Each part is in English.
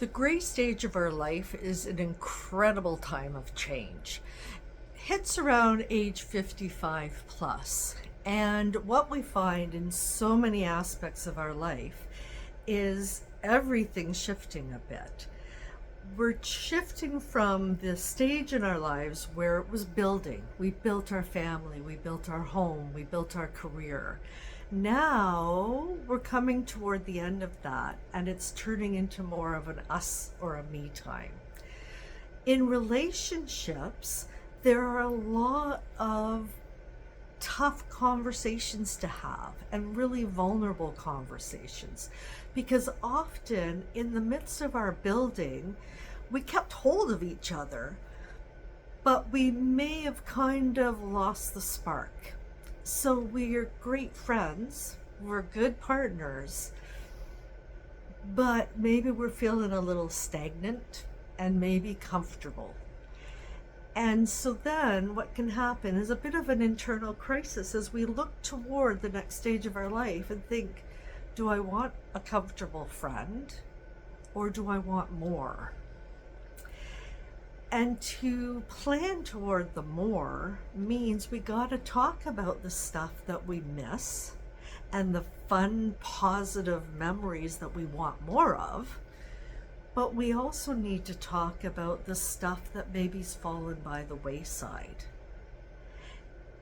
The gray stage of our life is an incredible time of change. Hits around age 55 plus. And what we find in so many aspects of our life is everything shifting a bit. We're shifting from the stage in our lives where it was building. We built our family, we built our home, we built our career. Now we're coming toward the end of that, and it's turning into more of an us or a me time. In relationships, there are a lot of tough conversations to have and really vulnerable conversations, because often in the midst of our building, we kept hold of each other, but we may have kind of lost the spark. So we're great friends, we're good partners, but maybe we're feeling a little stagnant and maybe comfortable. And so then what can happen is a bit of an internal crisis as we look toward the next stage of our life and think, do I want a comfortable friend or do I want more? And to plan toward the more means we got to talk about the stuff that we miss and the fun, positive memories that we want more of. But we also need to talk about the stuff that maybe's fallen by the wayside.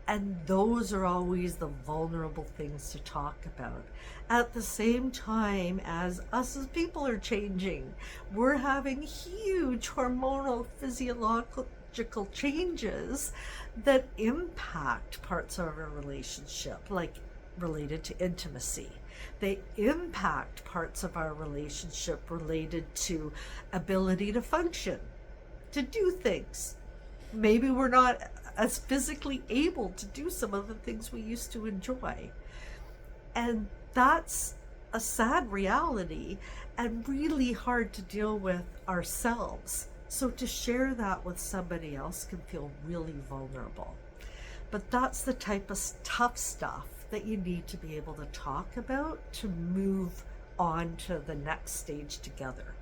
And those are always the vulnerable things to talk about. At the same time as us as people are changing, we're having huge hormonal physiological changes that impact parts of our relationship, like related to intimacy. They impact parts of our relationship related to ability to function, to do things. Maybe we're not as physically able to do some of the things we used to enjoy. And that's a sad reality and really hard to deal with ourselves. So to share that with somebody else can feel really vulnerable. But that's the type of tough stuff that you need to be able to talk about to move on to the next stage together.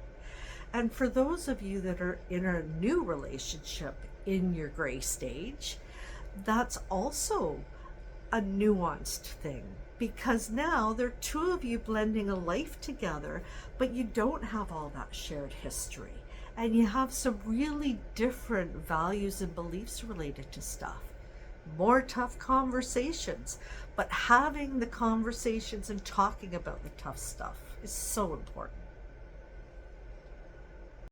And for those of you that are in a new relationship in your gray stage, that's also a nuanced thing, because now there are two of you blending a life together, but you don't have all that shared history. And you have some really different values and beliefs related to stuff. More tough conversations, but having the conversations and talking about the tough stuff is so important.